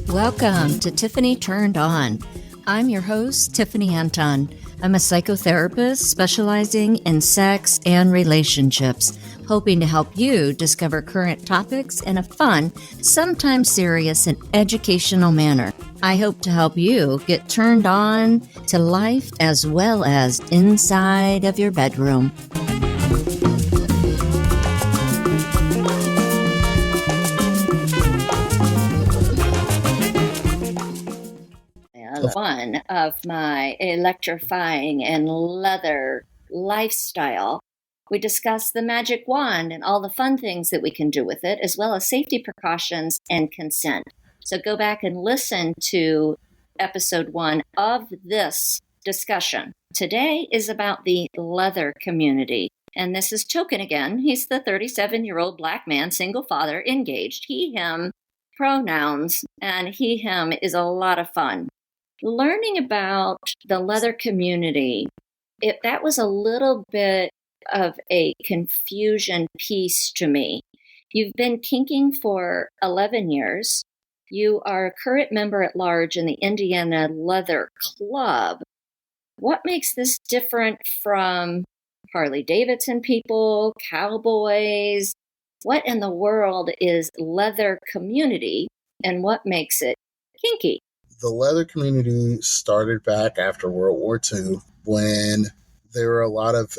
Welcome to Tiffany Turned On. I'm your host, Tiffany Anton. I'm a psychotherapist specializing in sex and relationships, hoping to help you discover current topics in a fun, sometimes serious, and educational manner. I hope to help you get turned on to life as well as inside of your bedroom. One of my electrifying and leather lifestyle, we discuss the magic wand and all the fun things that we can do with it, as well as safety precautions and consent. So go back and listen to episode 1 of this discussion. Today is about the leather community. And this is Token again. He's the 37-year-old black man, single father, engaged, he, him, pronouns, and he, him is a lot of fun. Learning about the leather community, that was a little bit of a confusion piece to me. You've been kinking for 11 years. You are a current member at large in the Indiana Leather Club. What makes this different from Harley Davidson people, cowboys? What in the world is leather community, and what makes it kinky? The leather community started back after World War II when there were a lot of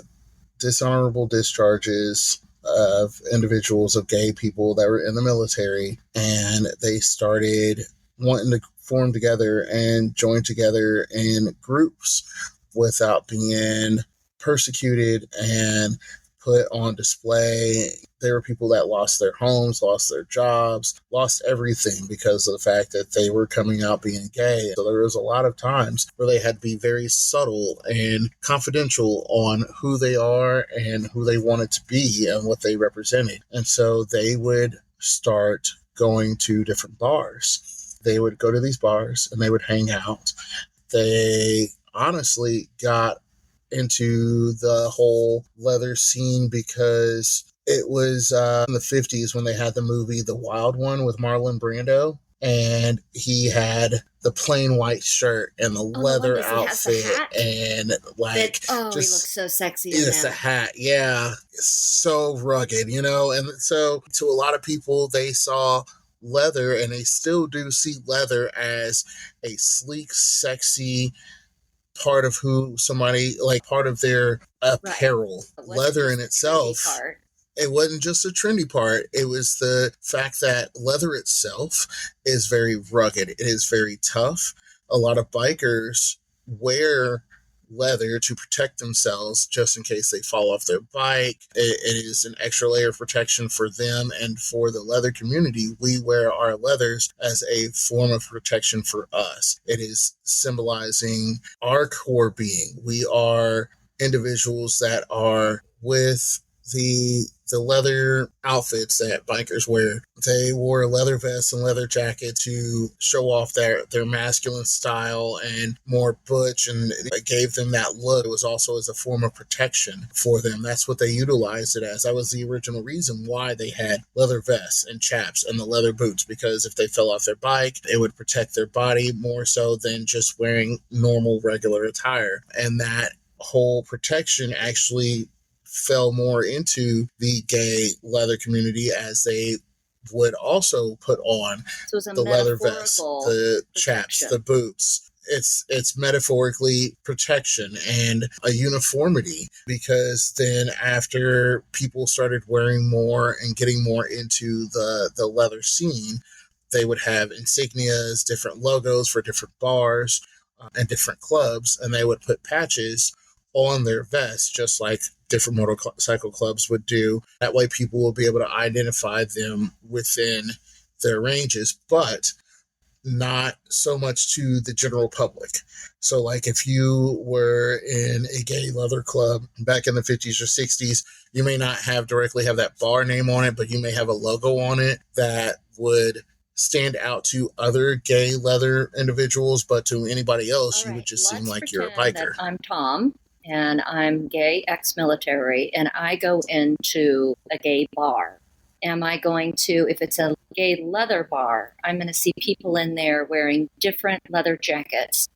dishonorable discharges of individuals, of gay people that were in the military, and they started wanting to form together and join together in groups without being persecuted and put on display. There were people that lost their homes, lost their jobs, lost everything because of the fact that they were coming out being gay. So there was a lot of times where they had to be very subtle and confidential on who they are and who they wanted to be and what they represented. And so they would start going to different bars. They would go to these bars and they would hang out. They honestly got into the whole leather scene because it was in the 50s when they had the movie The Wild One with Marlon Brando, and he had the plain white shirt and the leather outfit and like he looks so sexy. It's a hat, yeah. It's so rugged, and so to a lot of people they saw leather, and they still do see leather as a sleek, sexy part of who somebody, like part of their apparel. Right. Leather in itself, it wasn't just a trendy part. It was the fact that leather itself is very rugged. It is very tough. A lot of bikers wear leather to protect themselves just in case they fall off their bike. It is an extra layer of protection for them, and for the leather community, we wear our leathers as a form of protection for us. It is symbolizing our core being. We are individuals that are with the leather outfits that bikers wear. They wore leather vests and leather jackets to show off their masculine style and more butch, and it gave them that look. It was also as a form of protection for them. That's what they utilized it as. That was the original reason why they had leather vests and chaps and the leather boots, because if they fell off their bike, it would protect their body more so than just wearing normal, regular attire. And that whole protection actually fell more into the gay leather community, as they would also put on the leather vest, the chaps, the boots. It's metaphorically protection and a uniformity, because then after people started wearing more and getting more into the leather scene, they would have insignias, different logos for different bars and different clubs, and they would put patches on their vests, just like different motorcycle clubs would do. That way people will be able to identify them within their ranges, but not so much to the general public. So like if you were in a gay leather club back in the 50s or 60s, you may not directly have that bar name on it, but you may have a logo on it that would stand out to other gay leather individuals, but to anybody else, you would just seem like you're a biker. I'm Tom, and I'm gay, ex-military, and I go into a gay bar. Am I going to, if it's a gay leather bar, I'm going to see people in there wearing different leather jackets.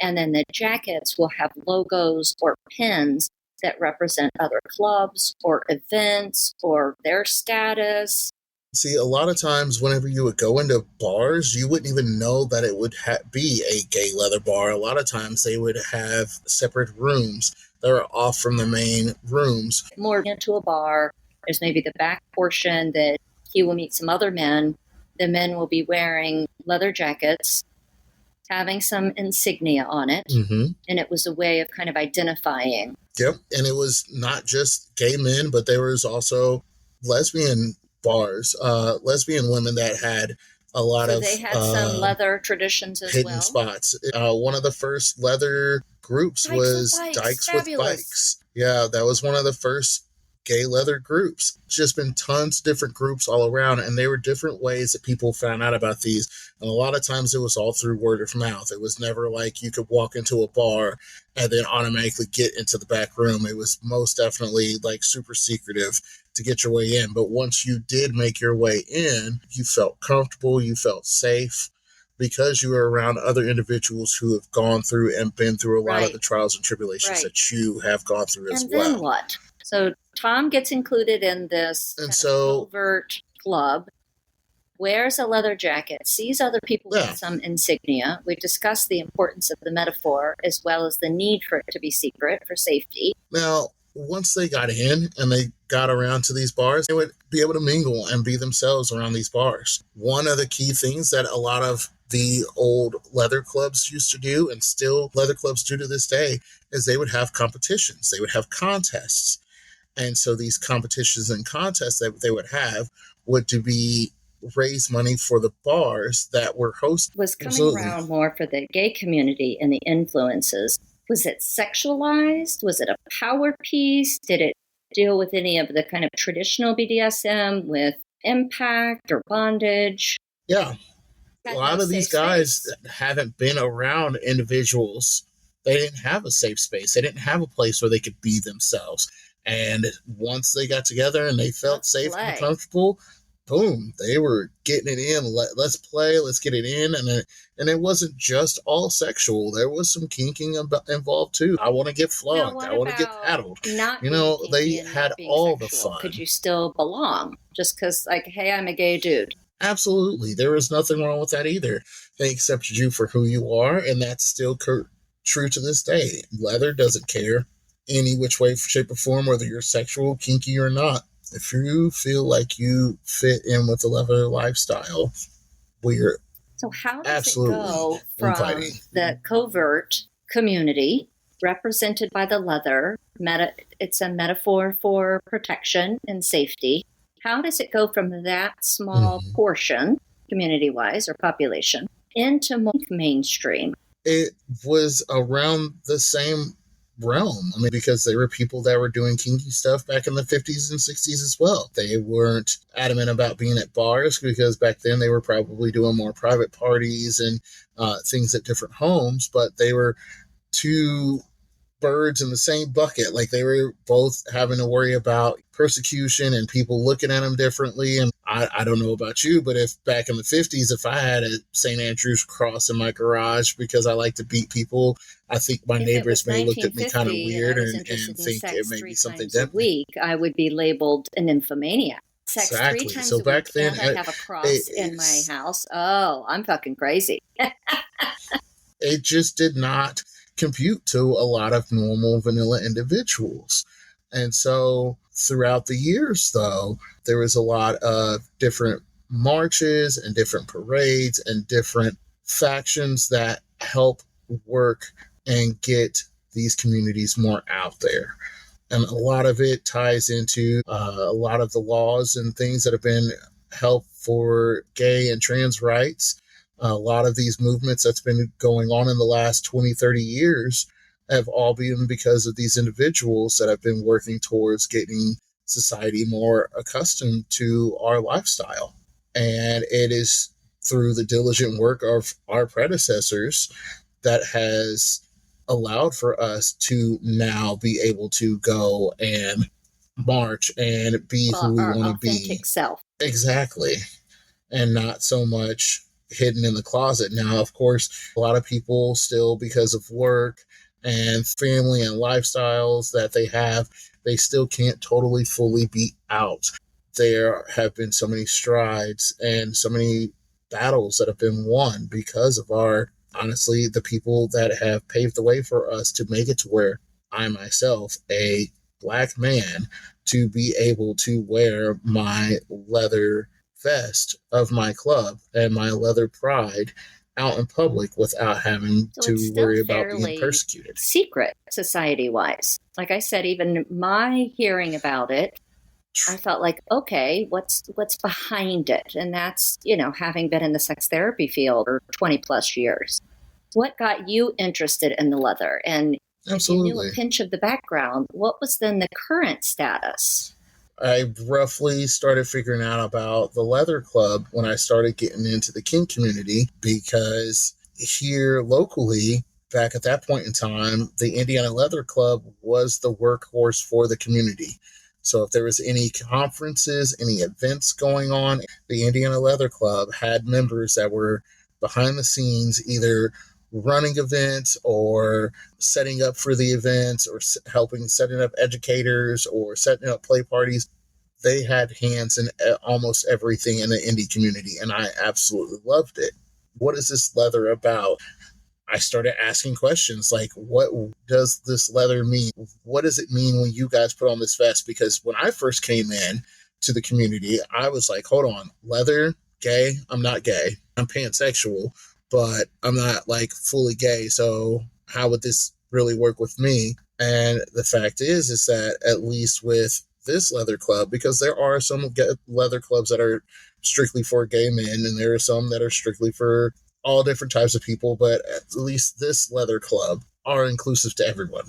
And then the jackets will have logos or pins that represent other clubs or events or their status. See, a lot of times whenever you would go into bars, you wouldn't even know that it would be a gay leather bar. A lot of times they would have separate rooms that are off from the main rooms. More into a bar, there's maybe the back portion that he will meet some other men. The men will be wearing leather jackets, having some insignia on it. Mm-hmm. And it was a way of kind of identifying. Yep. And it was not just gay men, but there was also lesbian bars, lesbian women that had a lot of they had some leather traditions as hidden well. spots. One of the first leather groups was Dykes with Bikes. Yeah, that was one of the first gay leather groups. It's just been tons of different groups all around, and there were different ways that people found out about these. And a lot of times it was all through word of mouth. It was never like you could walk into a bar and then automatically get into the back room. It was most definitely like super secretive to get your way in. But once you did make your way in, you felt comfortable, you felt safe, because you were around other individuals who have gone through and been through a lot of the trials and tribulations that you have gone through as well. And then what? So Tom gets included in this covert club, wears a leather jacket, sees other people with some insignia. We've discussed the importance of the metaphor as well as the need for it to be secret for safety. Now, once they got in and they got around to these bars, they would be able to mingle and be themselves around these bars. One of the key things that a lot of the old leather clubs used to do, and still leather clubs do to this day, is they would have competitions. They would have contests. And so these competitions and contests that they would have would to be raise money for the bars that were hosting. Was coming around more for the gay community and the influences. Was it sexualized? Was it a power piece? Did it deal with any of the kind of traditional BDSM with impact or bondage? Yeah. A lot of these guys that haven't been around individuals, they didn't have a safe space. They didn't have a place where they could be themselves. And once they got together and they felt safe and comfortable, boom, they were getting it in. Let's play, let's get it in. And it wasn't just all sexual. There was some kinking involved too. I want to get flogged. I want to get paddled. They had all the fun. Could you still belong just because, like, hey, I'm a gay dude? Absolutely. There was nothing wrong with that either. They accepted you for who you are, and that's still true to this day. Leather doesn't care any which way, shape, or form, whether you're sexual, kinky, or not. If you feel like you fit in with the leather lifestyle, we're so how does it go from the covert community represented by the leather? It's a metaphor for protection and safety. How does it go from that small portion, community-wise or population, into mainstream? It was around the same realm. I mean, because there were people that were doing kinky stuff back in the 50s and 60s as well. They weren't adamant about being at bars because back then they were probably doing more private parties and things at different homes, but they were two birds in the same bucket. Like, they were both having to worry about persecution and people looking at them differently. And I don't know about you, but if back in the 50s, if I had a St. Andrew's cross in my garage because I like to beat people, I think my neighbors may look at me kind of weird and think it may be something different. Week, I would be labeled an nymphomaniac. Sex exactly. 3 times so a back week, then, and I have a cross in my house. Oh, I'm fucking crazy. It just did not compute to a lot of normal vanilla individuals. And so throughout the years, though, there was a lot of different marches and different parades and different factions that help work and get these communities more out there. And a lot of it ties into a lot of the laws and things that have been helped for gay and trans rights. A lot of these movements that's been going on in the last 20, 30 years have all been because of these individuals that have been working towards getting society more accustomed to our lifestyle. And it is through the diligent work of our predecessors that has allowed for us to now be able to go and march and be who we our want to be. authentic self. Exactly. And not so much hidden in the closet. Now, of course, a lot of people still, because of work and family and lifestyles that they have, they still can't totally fully be out. There have been so many strides and so many battles that have been won because of honestly, the people that have paved the way for us to make it to where I myself, a Black man, to be able to wear my leather vest of my club and my leather pride out in public without having to worry about being persecuted. Secret society-wise. Like I said, even my hearing about it, I felt like, okay, what's behind it? And that's, having been in the sex therapy field for 20 plus years. What got you interested in the leather? And Absolutely. If you knew a pinch of the background, what was then the current status? I roughly started figuring out about the leather club when I started getting into the kink community, because here locally, back at that point in time, the Indiana Leather Club was the workhorse for the community. So if there was any conferences, any events going on, the Indiana Leather Club had members that were behind the scenes, either running events or setting up for the events or setting up educators or setting up play parties. They had hands in almost everything in the indie community, and I absolutely loved it. What is this leather about? I started asking questions like, what does this leather mean? What does it mean when you guys put on this vest? Because when I first came in to the community, I was like, hold on, leather, gay? I'm not gay. I'm pansexual, but I'm not like fully gay. So how would this really work with me? And the fact is that at least with this leather club, because there are some leather clubs that are strictly for gay men, and there are some that are strictly for all different types of people, but at least this leather club are inclusive to everyone.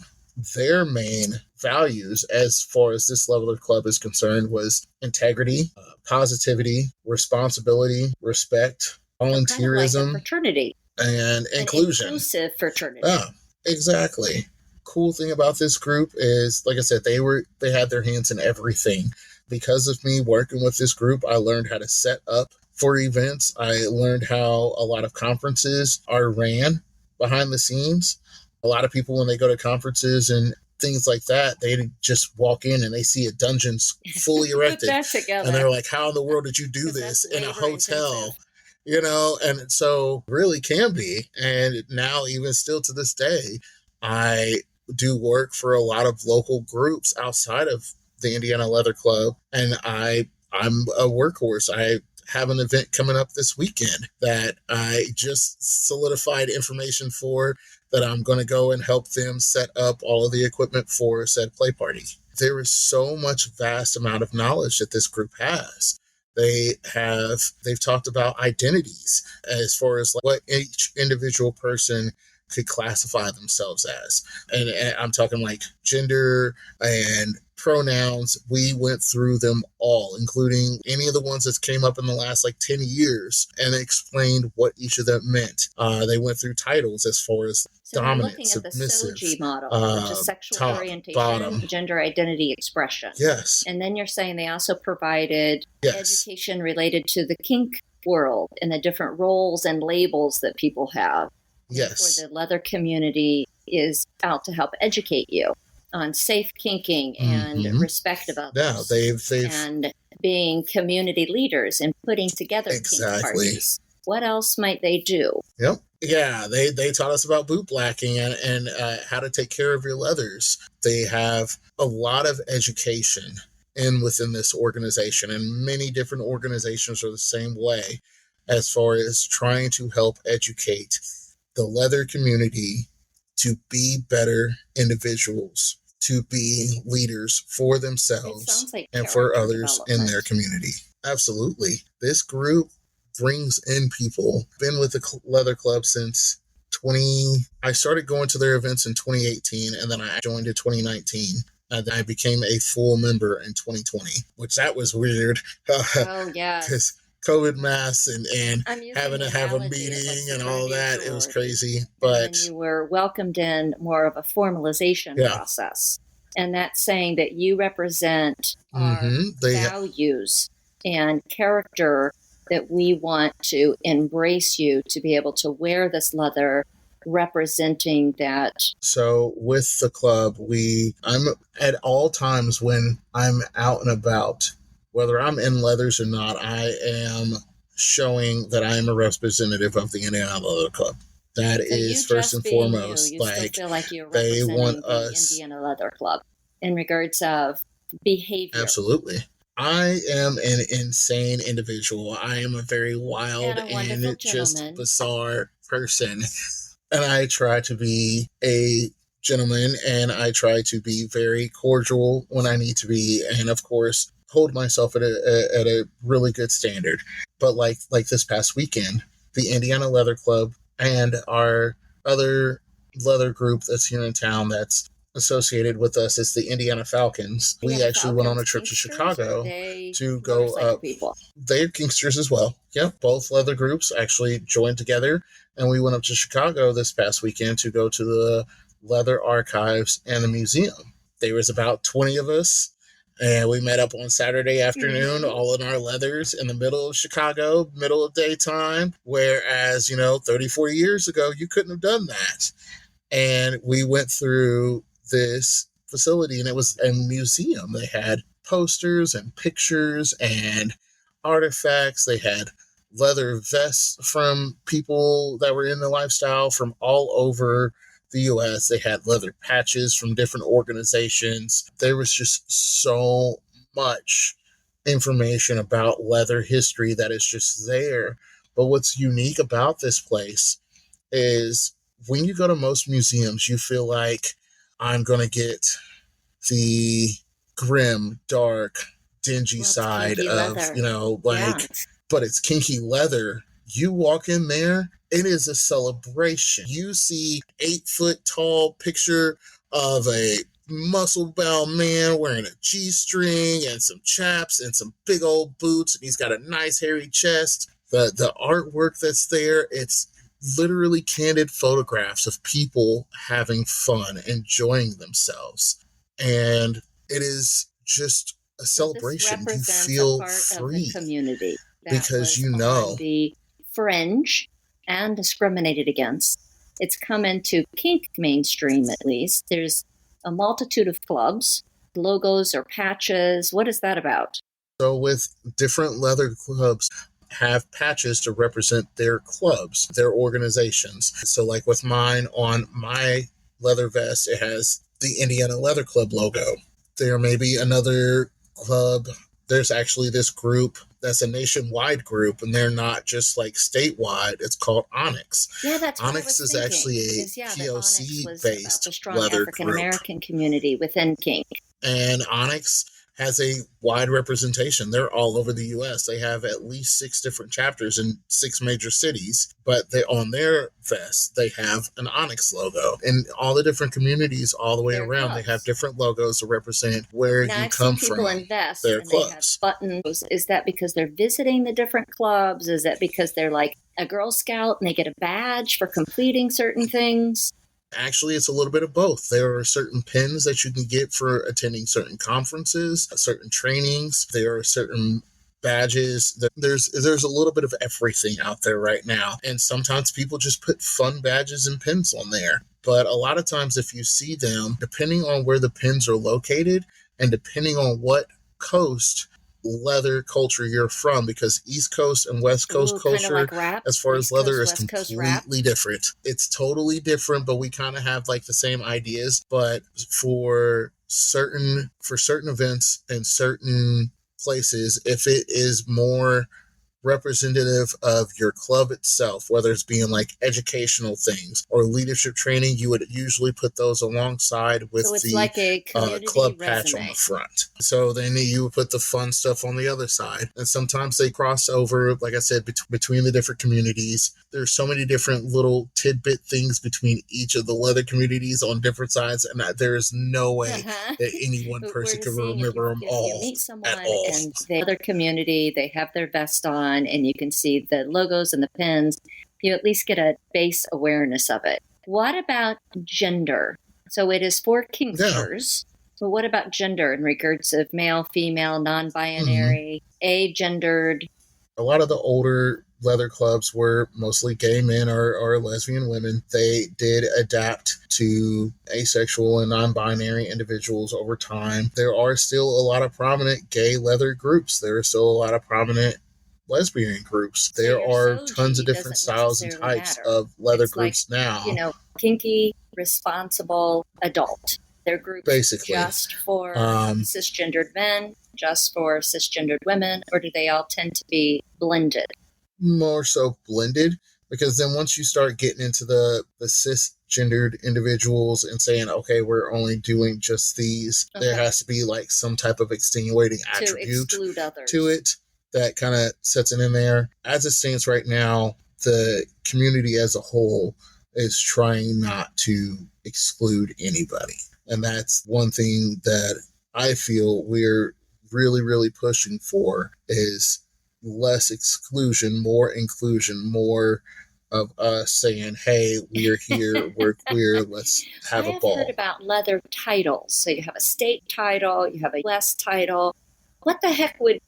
Their main values, as far as this leather club is concerned, was integrity, positivity, responsibility, respect, volunteerism, kind of like a fraternity, and inclusion. An inclusive fraternity. Yeah, exactly. Cool thing about this group is, like I said, they had their hands in everything. Because of me working with this group, I learned how to set up for events. I learned how a lot of conferences are ran behind the scenes. A lot of people, when they go to conferences and things like that, they just walk in and they see a dungeon fully erected. And they're like, how in the world did you do this in a hotel? And so really can be. And now, even still to this day, I do work for a lot of local groups outside of the Indiana Leather Club, and I'm a workhorse. I have an event coming up this weekend that I just solidified information for, that I'm going to go and help them set up all of the equipment for said play party. There is so much vast amount of knowledge that this group has. They've talked about identities as far as like what each individual person could classify themselves as. And I'm talking like gender and pronouns. We went through them all, including any of the ones that came up in the last 10 years, and explained what each of them meant. They went through titles as far as dominant, submissive, the SOGI model, which is sexual top, orientation, bottom, gender identity expression. Yes. And then you're saying they also provided education related to the kink world and the different roles and labels that people have. Yes. For the leather community is out to help educate you on safe kinking and respect of others. Yeah, and being community leaders and putting together kink parties. What else might they do? Yep. Yeah, they taught us about boot blacking and how to take care of your leathers. They have a lot of education within this organization, and many different organizations are the same way as far as trying to help educate the leather community to be better individuals, to be leaders for themselves and for others in their community. Absolutely. This group brings in people. Been with the Leather Club since I started going to their events in 2018, and then I joined in 2019. And I became a full member in 2020, which that was weird. Oh, yeah. Because COVID masks and having to have a meeting and all that, it was crazy. But and you were welcomed in more of a formalization process. And that's saying that you represent our values and character, that we want to embrace you to be able to wear this leather representing that. So with the club, I'm at all times when I'm out and about, whether I'm in leathers or not, I am showing that I am a representative of the Indiana Leather Club. That so is first and foremost. You still feel like you're representing the Indiana Leather Club in regards of behavior. Absolutely. I am an insane individual. I am a very wild and just bizarre person. And I try to be a gentleman, and I try to be very cordial when I need to be, and of course hold myself at a really good standard. But like this past weekend, the Indiana Leather Club and our other leather group that's here in town that's associated with us, it's the Indiana Falcons. We actually went on a trip to Chicago to go up. They're Kinksters as well. Yeah, both leather groups actually joined together, and we went up to Chicago this past weekend to go to the leather archives and the museum. There was about 20 of us, and we met up on Saturday afternoon, all in our leathers in the middle of Chicago, middle of daytime, whereas, 30, 40 years ago, you couldn't have done that. And we went through this facility, and it was a museum. They had posters and pictures and artifacts. They had leather vests from people that were in the lifestyle from all over the U.S. They had leather patches from different organizations. There was just so much information about leather history that is just there. But what's unique about this place is when you go to most museums, you feel like I'm going to get the grim, dark, dingy side of, but it's kinky leather. You walk in there, it is a celebration. You see 8-foot tall picture of a muscle-bound man wearing a G-string and some chaps and some big old boots, and he's got a nice hairy chest. The artwork that's there, it's literally candid photographs of people having fun, enjoying themselves. And it is just a celebration. You feel free. Community because on the fringe and discriminated against. It's come into kink mainstream, at least. There's a multitude of clubs, logos or patches. What is that about? So with different leather clubs have patches to represent their clubs, their organizations. So like with mine, on my leather vest, it has the Indiana Leather Club logo. There may be another club. There's actually this group that's a nationwide group, and they're not just like statewide. It's called Onyx. Yeah, that's what Onyx is actually a POC-based leather African American community within Kink. And Onyx has a wide representation. They're all over the U.S. They have at least 6 different chapters in 6 major cities, but on their vest, they have an Onyx logo. In all the different communities all the way around, they have different logos to represent where you come from. People invest their clubs. They have buttons. Is that because they're visiting the different clubs? Is that because they're like a Girl Scout and they get a badge for completing certain things? Actually, it's a little bit of both. There are certain pins that you can get for attending certain conferences, certain trainings. There are certain badges. There's a little bit of everything out there right now. And sometimes people just put fun badges and pins on there. But a lot of times if you see them, depending on where the pins are located and depending on what coast leather culture you're from, because East Coast and West Coast culture, like as far as leather, is completely different. It's totally different, but we kind of have like the same ideas. But for certain events and certain places, if it is more representative of your club itself, whether it's being like educational things or leadership training, you would usually put those alongside with like a club patch on the front. So then you would put the fun stuff on the other side. And sometimes they cross over, like I said, between the different communities. There's so many different little tidbit things between each of the leather communities on different sides, and there is no way that any one person can remember them all. You meet someone and the other community, they have their vest on, and you can see the logos and the pins, you at least get a base awareness of it. What about gender? So it is for Kinksters. Well, what about gender in regards of male, female, non-binary, agendered? A lot of the older leather clubs were mostly gay men or lesbian women. They did adapt to asexual and non-binary individuals over time. There are still a lot of prominent gay leather groups. There are still a lot of prominent lesbian groups. So there are Soji tons of different styles and types of leather groups now. Kinky, responsible adult. They're groups basically just for cisgendered men, just for cisgendered women, or do they all tend to be blended? More so blended, because then once you start getting into the cisgendered individuals and saying, okay, we're only doing just these, there has to be like some type of extenuating attribute to it that kind of sets it in there. As it stands right now, the community as a whole is trying not to exclude anybody. And that's one thing that I feel we're really, really pushing for is less exclusion, more inclusion, more of us saying, hey, we're here, we're queer, let's have a ball. I've heard about leather titles. So you have a state title, you have a West title. What the heck would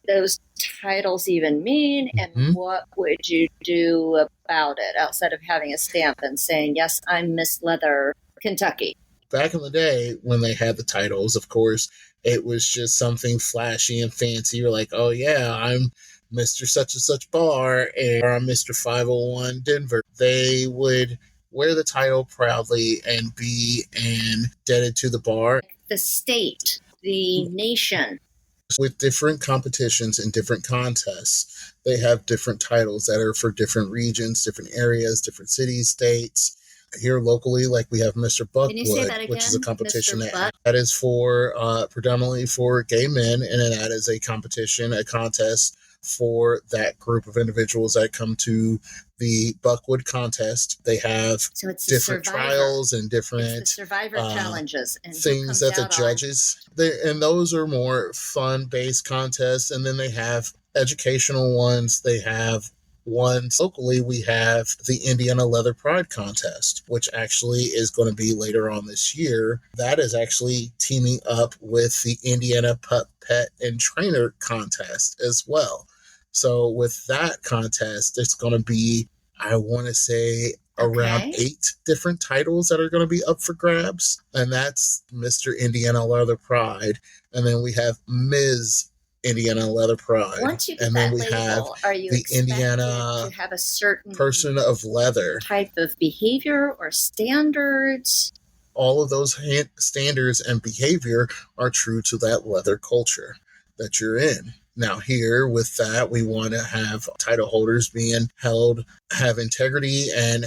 those titles even mean, and what would you do about it outside of having a stamp and saying, yes, I'm Miss Leather, Kentucky? Back in the day when they had the titles, of course, it was just something flashy and fancy. You're like, oh yeah, I'm Mr. Such and Such Bar, or I'm Mr. 501 Denver. They would wear the title proudly and be indebted to the bar. The state, the nation. With different competitions and different contests, they have different titles that are for different regions, different areas, different cities, states. Here locally, like we have Mr. Buckwood, which is a competition that is for predominantly for gay men, and then that is a competition, a contest for that group of individuals that come to the Buckwood contest. They have different trials and different survivor challenges and things that the judges, and those are more fun-based contests. And then they have educational ones. They have ones locally. We have the Indiana Leather Pride contest, which actually is going to be later on this year. That is actually teaming up with the Indiana Pup, Pet, and Trainer contest as well. So with that contest, it's going to be, I want to say, around 8 different titles that are going to be up for grabs. And that's Mr. Indiana Leather Pride. And then we have Ms. Indiana Leather Pride. Once you get and then we label, have the Indiana to have a certain person of leather type of behavior or standards. All of those standards and behavior are true to that leather culture that you're in. Now here with that, we want to have title holders being held, have integrity and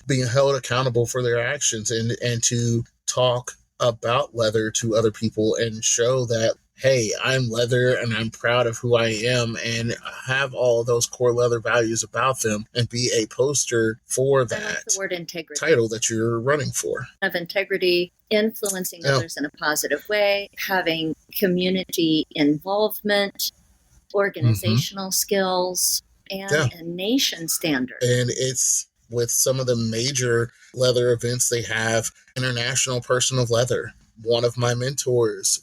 being held accountable for their actions and to talk about leather to other people and show that, hey, I'm leather and I'm proud of who I am and have all of those core leather values about them and be a poster for that the word integrity title that you're running for. Of integrity, influencing others in a positive way, having community involvement, organizational skills, and a nation standard. And it's with some of the major leather events, they have International Person of Leather. One of my mentors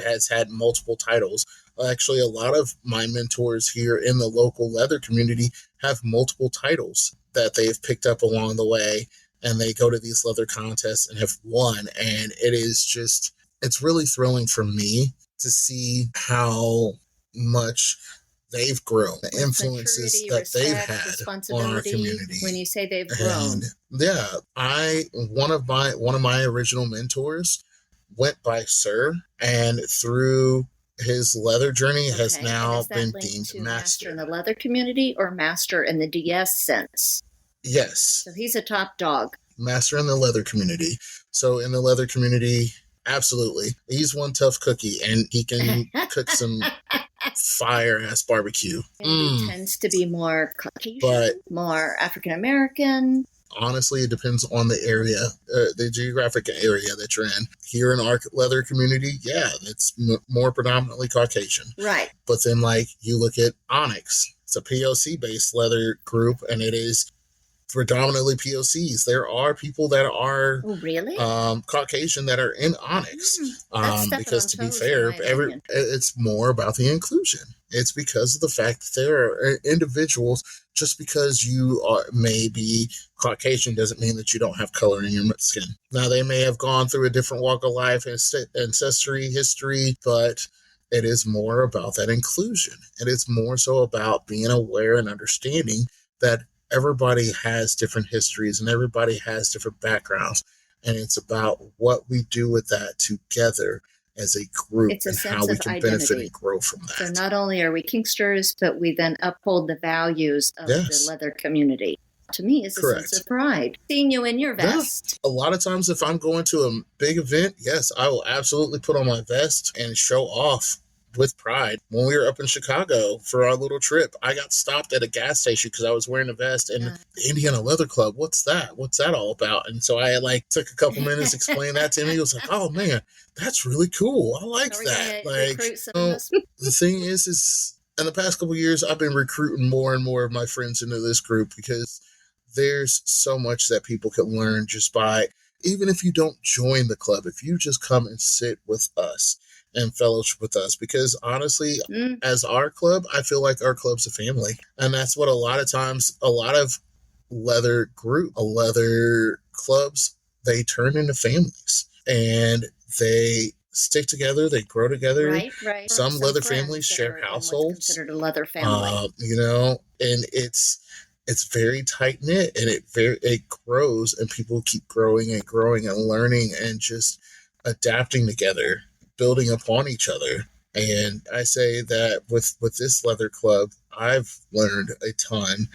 has had multiple titles. Actually, a lot of my mentors here in the local leather community have multiple titles that they've picked up along the way, and they go to these leather contests and have won. And it is just, it's really thrilling for me to see how much they've grown, the influences that they've had on our community. When you say they've grown, one of my original mentors went by Sir, and through his leather journey has now been deemed master in the leather community, or master in the DS sense. Yes, so he's a top dog. Master in the leather community. So in the leather community, absolutely, he's one tough cookie, and he can cook some fire-ass barbecue. It tends to be more Caucasian, more African-American. Honestly, it depends on the area, the geographic area that you're in. Here in our leather community, it's more predominantly Caucasian. Right. But then, like, you look at Onyx. It's a POC-based leather group, and it is predominantly POCs. There are people that are really Caucasian that are in Onyx. Because to be fair, it's more about the inclusion. It's because of the fact that there are individuals. Just because you may be Caucasian doesn't mean that you don't have color in your skin. Now, they may have gone through a different walk of life, ancestry, history, but it is more about that inclusion. It is more so about being aware and understanding that everybody has different histories and everybody has different backgrounds. And it's about what we do with that together as a group and how we can benefit and grow from that. So not only are we Kinksters, but we then uphold the values of the leather community. To me, it's a sense of pride. Seeing you in your vest. Yeah. A lot of times if I'm going to a big event, yes, I will absolutely put on my vest and show off with pride. When we were up in Chicago for our little trip, I got stopped at a gas station because I was wearing a vest, and the Indiana Leather Club, what's that? What's that all about? And so I took a couple minutes to explain that to him. He was like, oh man, that's really cool. I like that. The thing is in the past couple of years, I've been recruiting more and more of my friends into this group because there's so much that people can learn just by, even if you don't join the club, if you just come and sit with us and fellowship with us, because honestly, as our club, I feel like our club's a family. And that's what a lot of times, a lot of leather clubs, they turn into families and they stick together, they grow together. Right. Some leather families share households. Considered a leather family. And it's very tight knit, and it grows, and people keep growing and learning and just adapting together, building upon each other. And I say that with this leather club, I've learned a ton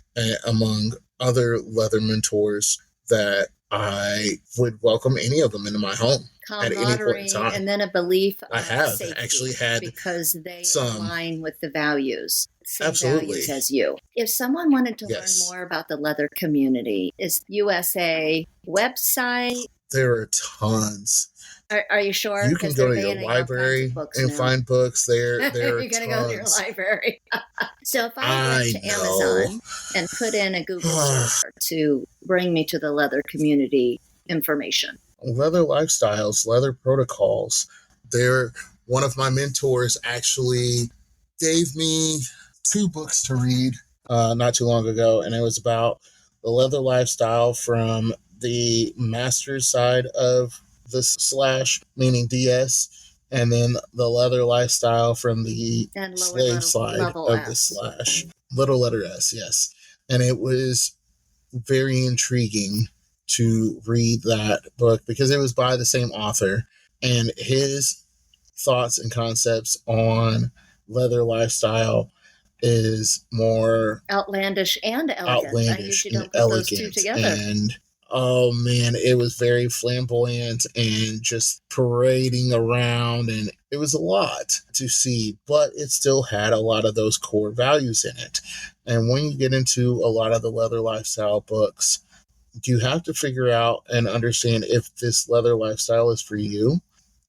among other leather mentors that I would welcome any of them into my home at any point in time. And then a belief I have actually had because they align with the values. Same Absolutely. Values as you. If someone wanted to learn more about the leather community, is USA website? There are tons. Are you sure? You can go to your library and find books there. There are You're going to go to your library. So if I went to Amazon and put in a Google search to bring me to the leather community information. Leather lifestyles, leather protocols. One of my mentors actually gave me 2 books to read not too long ago, and it was about the leather lifestyle from the master's side of the slash, meaning DS, and then the leather lifestyle from the slave side of the slash. Little letter S, yes. And it was very intriguing to read that book because it was by the same author, and his thoughts and concepts on leather lifestyle is more outlandish and elegant. I usually don't put those two together. And oh man, it was very flamboyant and just parading around, and it was a lot to see, but it still had a lot of those core values in it. And when you get into a lot of the leather lifestyle books, you have to figure out and understand if this leather lifestyle is for you.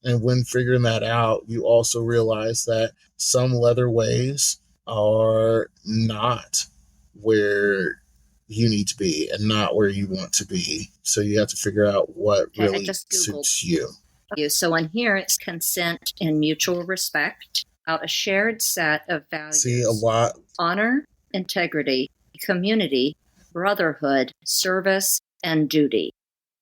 And when figuring that out, you also realize that some leather ways are not where you need to be and not where you want to be. So you have to figure out what really suits you. So in here, it's consent and mutual respect, out a shared set of values. See, a lot. Honor, integrity, community, brotherhood, service, and duty.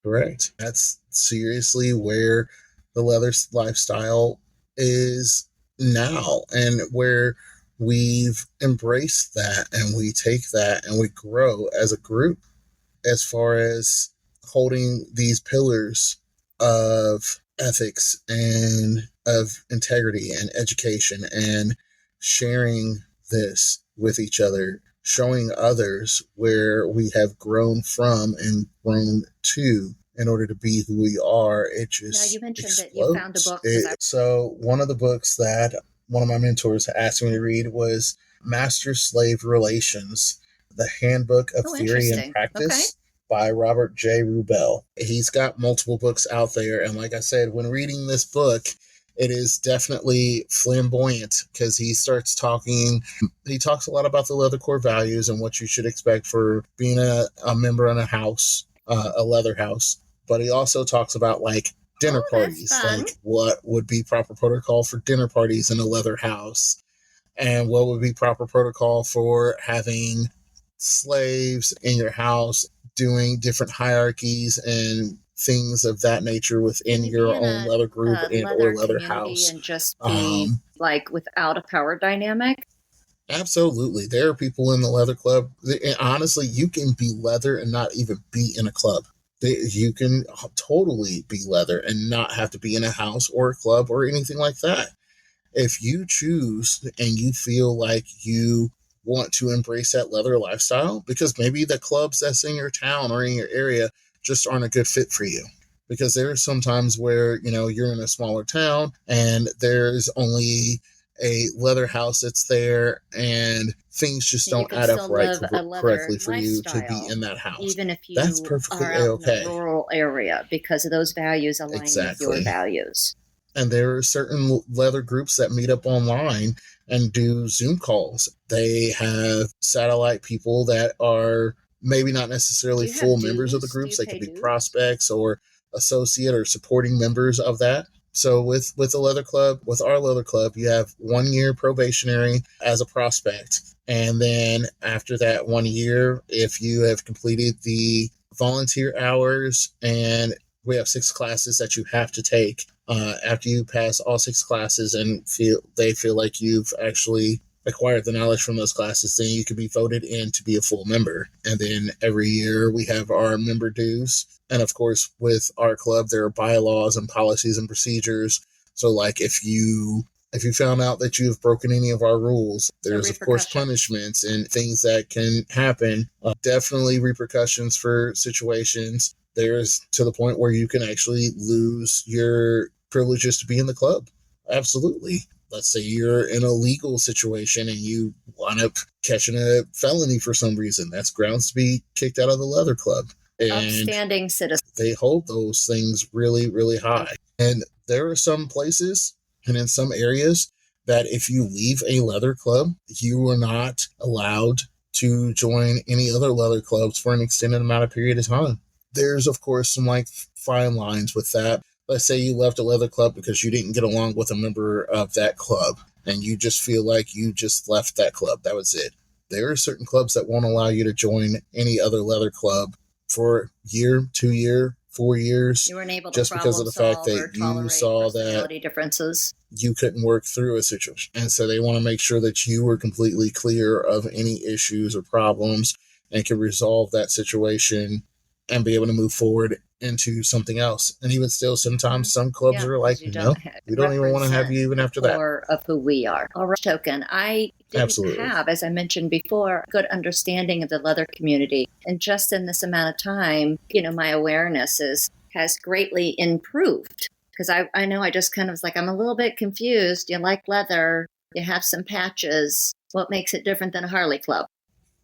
Correct. That's seriously where the leather lifestyle is now, and where we've embraced that and we take that and we grow as a group as far as holding these pillars of ethics and of integrity and education and sharing this with each other, showing others where we have grown from and grown to in order to be who we are. It just you mentioned explodes. That you found a book. So one of the books that one of my mentors asked me to read was Master-Slave Relations, The Handbook of Theory and Practice by Robert J. Rubel. He's got multiple books out there, and like I said, when reading this book, It is definitely flamboyant because he talks a lot about the leather core values and what you should expect for being a member in a house, a leather house. But he also talks about like dinner parties, like what would be proper protocol for dinner parties in a leather house, and what would be proper protocol for having slaves in your house, doing different hierarchies and things of that nature within your own leather group and or leather house. And just be like without a power dynamic. Absolutely. There are people in the leather club. And honestly, you can be leather and not even be in a club. You can totally be leather and not have to be in a house or a club or anything like that. If you choose and you feel like you want to embrace that leather lifestyle, because maybe the clubs that's in your town or in your area just aren't a good fit for you. Because there are some times where, you're in a smaller town and there's only a leather house that's there and things just don't add up correctly for you to be in that house. Even if you that's perfectly are out okay. in a rural area, because of those values align with your values. And there are certain leather groups that meet up online and do Zoom calls. They have satellite people that are maybe not necessarily full members of the groups. They could be prospects or associate or supporting members of that. So with the leather club, with our leather club, you have 1 year probationary as a prospect. And then after that 1 year, if you have completed the volunteer hours, and we have 6 classes that you have to take. After you pass all 6 classes and they feel like you've actually acquired the knowledge from those classes, then you can be voted in to be a full member. And then every year we have our member dues. And of course, with our club, there are bylaws and policies and procedures. So like if you found out that you have broken any of our rules, there's of course punishments and things that can happen. Definitely repercussions for situations. There's to the point where you can actually lose your privileges to be in the club. Absolutely. Let's say you're in a legal situation and you wind up catching a felony for some reason. That's grounds to be kicked out of the leather club. And upstanding citizen. They hold those things really, really high. And there are some places and in some areas that if you leave a leather club, you are not allowed to join any other leather clubs for an extended amount of period of time. There's, of course, some like fine lines with that. Let's say you left a leather club because you didn't get along with a member of that club and you just feel like you just left that club. That was it. There are certain clubs that won't allow you to join any other leather club for a year, 2 year, 4 years. You weren't able to just because of the fact that you saw that differences. You couldn't work through a situation. And so they want to make sure that you were completely clear of any issues or problems and can resolve that situation and be able to move forward into something else. And even still, sometimes some clubs are like, no, we don't even want to have you even after that. Of who we are. All right, Token. I didn't have, as I mentioned before, a good understanding of the leather community. And just in this amount of time, my awareness has greatly improved. Because I know I just kind of was like, I'm a little bit confused. You like leather, you have some patches. What makes it different than a Harley club?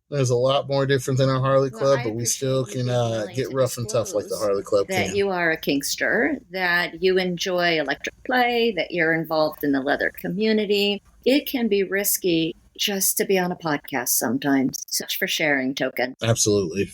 There's a lot more different than a Harley club, but we still can get rough and tough like the Harley club can. That you are a kinkster, that you enjoy electric play, that you're involved in the leather community. It can be risky just to be on a podcast sometimes. Such for sharing, Token. Absolutely.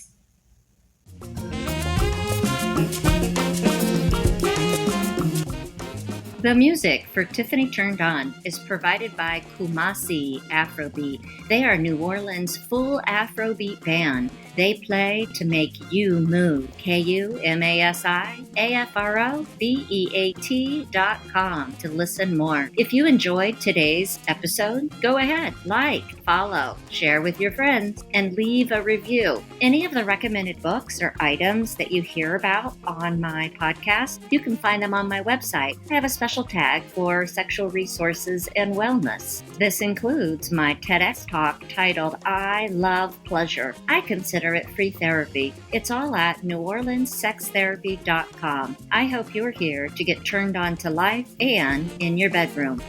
The music for Tiffany Turned On is provided by Kumasi Afrobeat. They are New Orleans' full Afrobeat band. They play to make you move. KUMASIAFROBEAT.com to listen more. If you enjoyed today's episode, go ahead, like, follow, share with your friends, and leave a review. Any of the recommended books or items that you hear about on my podcast, you can find them on my website. I have a special tag for sexual resources and wellness. This includes my TEDx talk titled I Love Pleasure. I consider it free therapy. It's all at NewOrleansSexTherapy.com. I hope you're here to get turned on to life and in your bedroom.